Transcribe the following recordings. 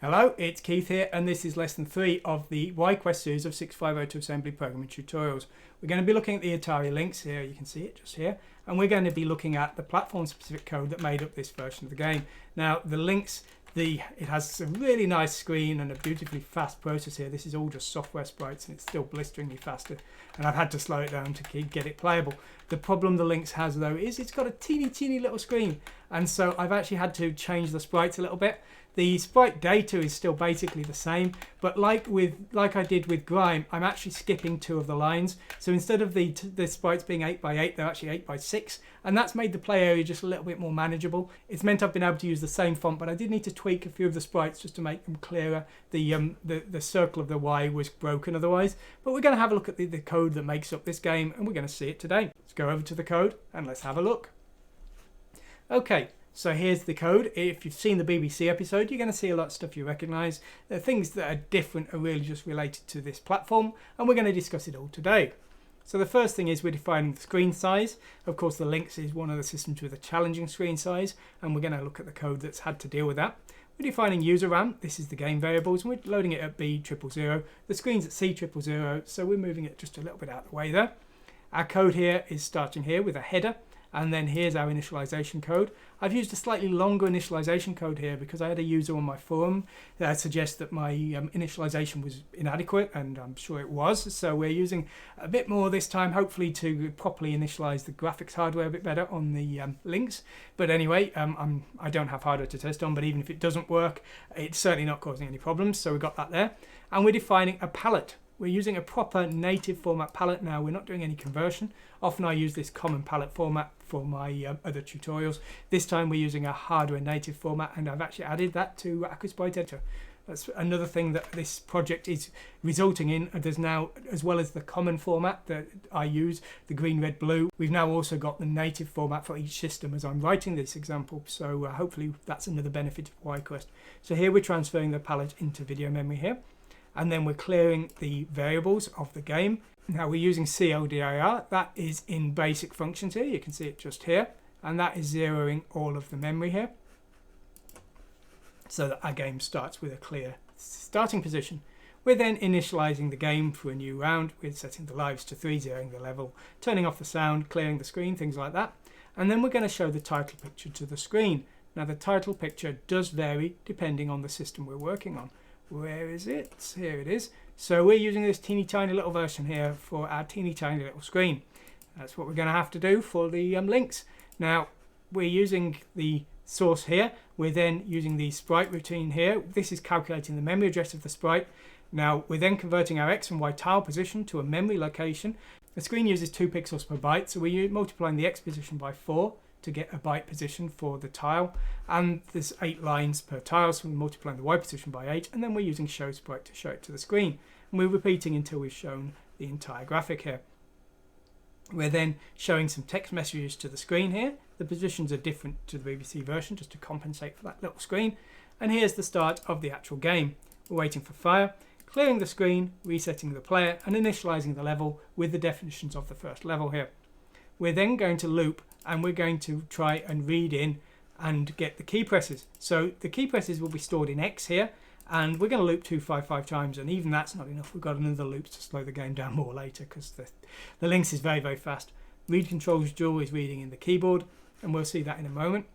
Hello, it's Keith here, and this is lesson 3 of the Yquest series of 650 assembly programming tutorials. We're going to be looking at the Atari Lynx here, you can see it just here, and we're going to be looking at the platform-specific code that made up this version of the game. Now, the Lynx, it has a really nice screen and a beautifully fast process here. This is all just software sprites, and it's still blisteringly faster, and I've had to slow it down to get it playable. The problem the Lynx has, though, is it's got a teeny little screen, and so I've actually had to change the sprites a little bit. The sprite data is still basically the same, but like I did with Grime, I'm actually skipping 2 of the lines. So instead of the sprites being 8x8, they're actually 8x6, and that's made the play area just a little bit more manageable. It's meant I've been able to use the same font, but I did need to tweak a few of the sprites just to make them clearer. The circle of the Y was broken otherwise. But we're going to have a look at the code that makes up this game, and we're going to see it today. Let's go over to the code and let's have a look. Okay. So here's the code. If you've seen the BBC episode, you're going to see a lot of stuff you recognise. The things that are different are really just related to this platform, and we're going to discuss it all today. So the first thing is we're defining the screen size. Of course, the Lynx is one of the systems with a challenging screen size, and we're going to look at the code that's had to deal with that. We're defining user RAM. This is the game variables, and we're loading it at B000. The screen's at C000, so we're moving it just a little bit out of the way there. Our code here is starting here with a header. And then here's our initialization code. I've used a slightly longer initialization code here because I had a user on my forum that suggests that my initialization was inadequate, and I'm sure it was. So we're using a bit more this time, hopefully to properly initialize the graphics hardware a bit better on the Lynx. But anyway, I don't have hardware to test on, but even if it doesn't work, it's certainly not causing any problems. So we've got that there. And we're defining a palette. We're using a proper native format palette now. We're not doing any conversion. Often I use this common palette format for my other tutorials. This time we're using a hardware native format, and I've actually added that to Yquest Sprite Editor. That's another thing that this project is resulting in. There's now, as well as the common format that I use, the green, red, blue, we've now also got the native format for each system as I'm writing this example. So hopefully that's another benefit of Yquest. So here we're transferring the palette into video memory here. And then we're clearing the variables of the game. Now we're using CLDIR. That is in basic functions here. You can see it just here. And that is zeroing all of the memory here, so that our game starts with a clear starting position. We're then initializing the game for a new round. We're setting the lives to 3, zeroing the level, turning off the sound, clearing the screen, things like that. And then we're going to show the title picture to the screen. Now the title picture does vary depending on the system we're working on. Where is it? Here it is. So we're using this teeny tiny little version here for our teeny tiny little screen. That's what we're going to have to do for the Lynx. Now we're using the source here. We're then using the sprite routine here. This is calculating the memory address of the sprite. Now we're then converting our X and Y tile position to a memory location. The screen uses 2 pixels per byte, so we're multiplying the X position by 4 to get a byte position for the tile, and there's 8 lines per tile, so we're multiplying the Y position by 8, and then we're using show sprite to show it to the screen, and we're repeating until we've shown the entire graphic here. We're then showing some text messages to the screen here. The positions are different to the BBC version just to compensate for that little screen, and here's the start of the actual game. We're waiting for fire, clearing the screen, resetting the player, and initializing the level with the definitions of the first level here. We're then going to loop, and we're going to try and read in and get the key presses. So the key presses will be stored in X here, and we're going to loop 255 times, and even that's not enough. We've got another loop to slow the game down more later because the Lynx is very fast. Read controls dual is reading in the keyboard, and we'll see that in a moment.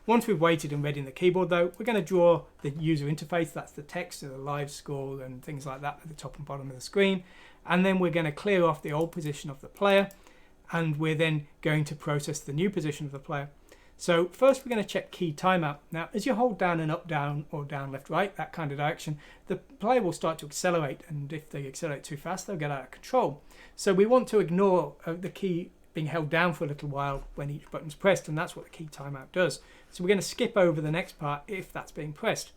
Once we've waited and read in the keyboard though, we're going to draw the user interface. That's the text of the live score and things like that at the top and bottom of the screen, and then we're going to clear off the old position of the player, and we're then going to process the new position of the player. So first we're going to check key timeout. Now as you hold down and up, down, or down, left, right, that kind of direction, the player will start to accelerate, and if they accelerate too fast they'll get out of control. So we want to ignore the key being held down for a little while when each button's pressed, and that's what the key timeout does. So we're going to skip over the next part if that's being pressed.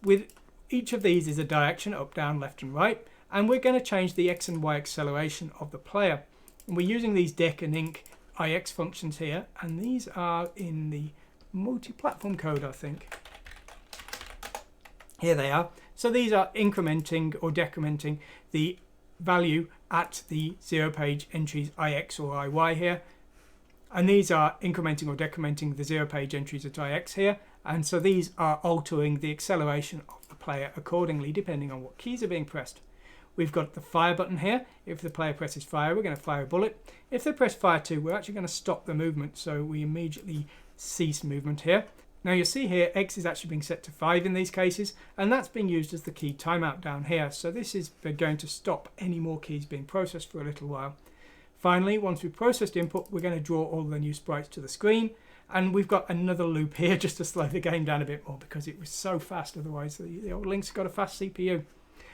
With each of these is a direction, up, down, left and right, and we're going to change the X and Y acceleration of the player. And we're using these dec and inc IX functions here, and these are in the multi-platform code, I think. Here they are. So these are incrementing or decrementing the value at the 0 page entries IX or IY here, and these are incrementing or decrementing the 0 page entries at IX here, and so these are altering the acceleration of the player accordingly depending on what keys are being pressed. We've got the fire button here. If the player presses fire, we're going to fire a bullet. If they press fire 2, we're actually going to stop the movement, so we immediately cease movement here. Now you'll see here X is actually being set to 5 in these cases, and that's being used as the key timeout down here. So this is going to stop any more keys being processed for a little while. Finally, once we've processed input, we're going to draw all the new sprites to the screen, and we've got another loop here just to slow the game down a bit more because it was so fast otherwise. The old Lynx got a fast CPU.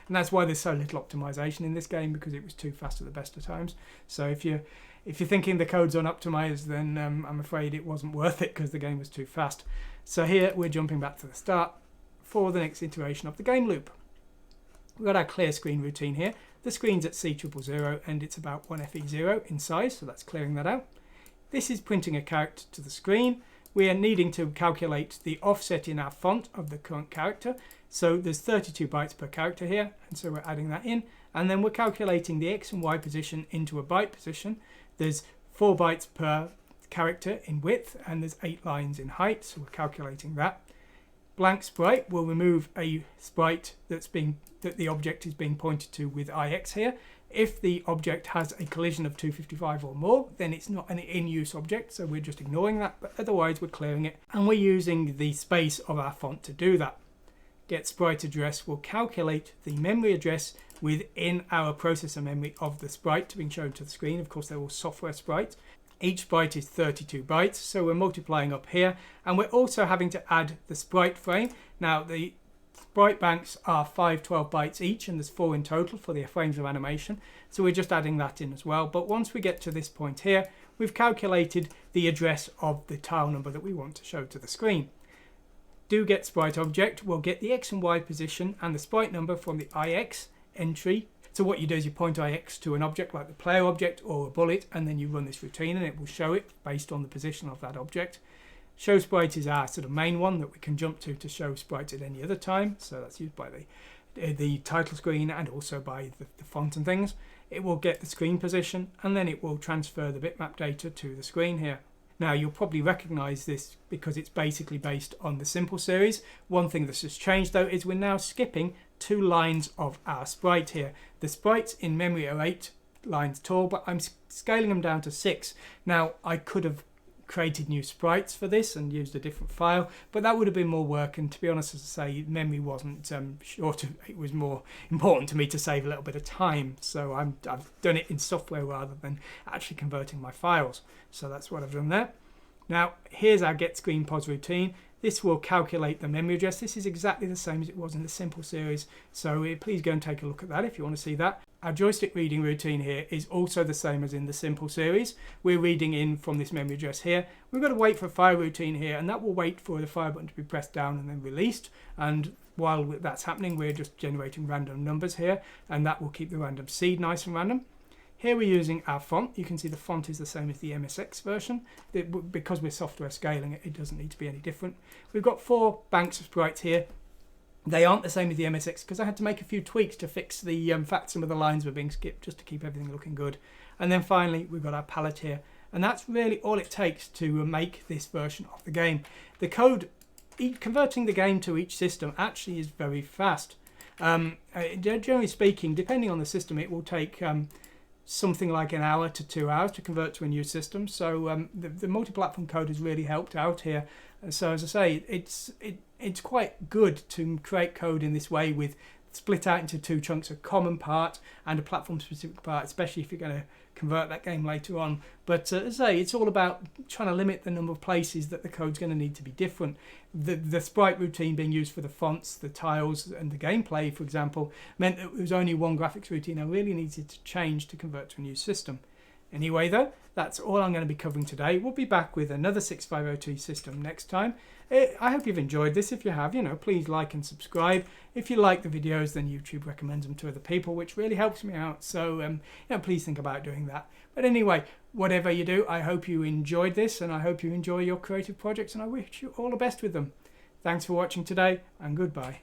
And that's why there's so little optimization in this game, because it was too fast at the best of times. So if you're thinking the code's unoptimized, then I'm afraid it wasn't worth it because the game was too fast. So here we're jumping back to the start for the next iteration of the game loop. We've got our clear screen routine here. The screen's at C000 and it's about 1FE0 in size, so that's clearing that out. This is printing a character to the screen. We are needing to calculate the offset in our font of the current character. So there's 32 bytes per character here, and so we're adding that in. And then we're calculating the X and Y position into a byte position. There's 4 bytes per character in width, and there's 8 lines in height, so we're calculating that. Blank sprite will remove a sprite that the object is being pointed to with IX here. If the object has a collision of 255 or more, then it's not an in-use object, so we're just ignoring that, but otherwise we're clearing it. And we're using the space of our font to do that. Get sprite address will calculate the memory address within our processor memory of the sprite being shown to the screen. Of course, they're all software sprites. Each sprite is 32 bytes, so we're multiplying up here, and we're also having to add the sprite frame. Now, the sprite banks are 512 bytes each, and there's 4 in total for the frames of animation, so we're just adding that in as well. But once we get to this point here, we've calculated the address of the tile number that we want to show to the screen. Do get sprite object will get the X and Y position and the sprite number from the IX entry. So what you do is you point IX to an object like the player object or a bullet, and then you run this routine and it will show it based on the position of that object. Show sprite is our sort of main one that we can jump to show sprites at any other time. So that's used by the title screen and also by the font and things. It will get the screen position, and then it will transfer the bitmap data to the screen here. Now you'll probably recognize this because it's basically based on the simple series. One thing that's just changed though is we're now skipping 2 lines of our sprite here. The sprites in memory are 8 lines tall, but I'm scaling them down to 6. Now I could have created new sprites for this and used a different file, but that would have been more work, and to be honest, as I say, memory wasn't it was more important to me to save a little bit of time, so I've done it in software rather than actually converting my files. So that's what I've done there. Now here's our get screen pos routine. This will calculate the memory address. This is exactly the same as it was in the simple series, so please go and take a look at that if you want to see that. Our joystick reading routine here is also the same as in the simple series. We're reading in from this memory address here. We've got to wait for a fire routine here, and that will wait for the fire button to be pressed down and then released. And while that's happening, we're just generating random numbers here, and that will keep the random seed nice and random. Here we're using our font. You can see the font is the same as the MSX version. Because we're software scaling it, it doesn't need to be any different. We've got 4 banks of sprites here. They aren't the same as the MSX because I had to make a few tweaks to fix the fact some of the lines were being skipped just to keep everything looking good. And then finally we've got our palette here, and that's really all it takes to make this version of the game. The code, converting the game to each system actually is very fast. Generally speaking, depending on the system, it will take something like an hour to 2 hours to convert to a new system. So the multi-platform code has really helped out here. So as I say, it's quite good to create code in this way with split out into 2 chunks, a common part and a platform specific part, especially if you're going to convert that game later on. But as I say, it's all about trying to limit the number of places that the code's going to need to be different. The sprite routine being used for the fonts, the tiles and the gameplay, for example, meant that it was only one graphics routine I really needed to change to convert to a new system. Anyway though, that's all I'm going to be covering today. We'll be back with another 6502 system next time. I hope you've enjoyed this. If you have, please like and subscribe. If you like the videos, then YouTube recommends them to other people, which really helps me out. So please think about doing that. But anyway, whatever you do, I hope you enjoyed this, and I hope you enjoy your creative projects, and I wish you all the best with them. Thanks for watching today, and goodbye.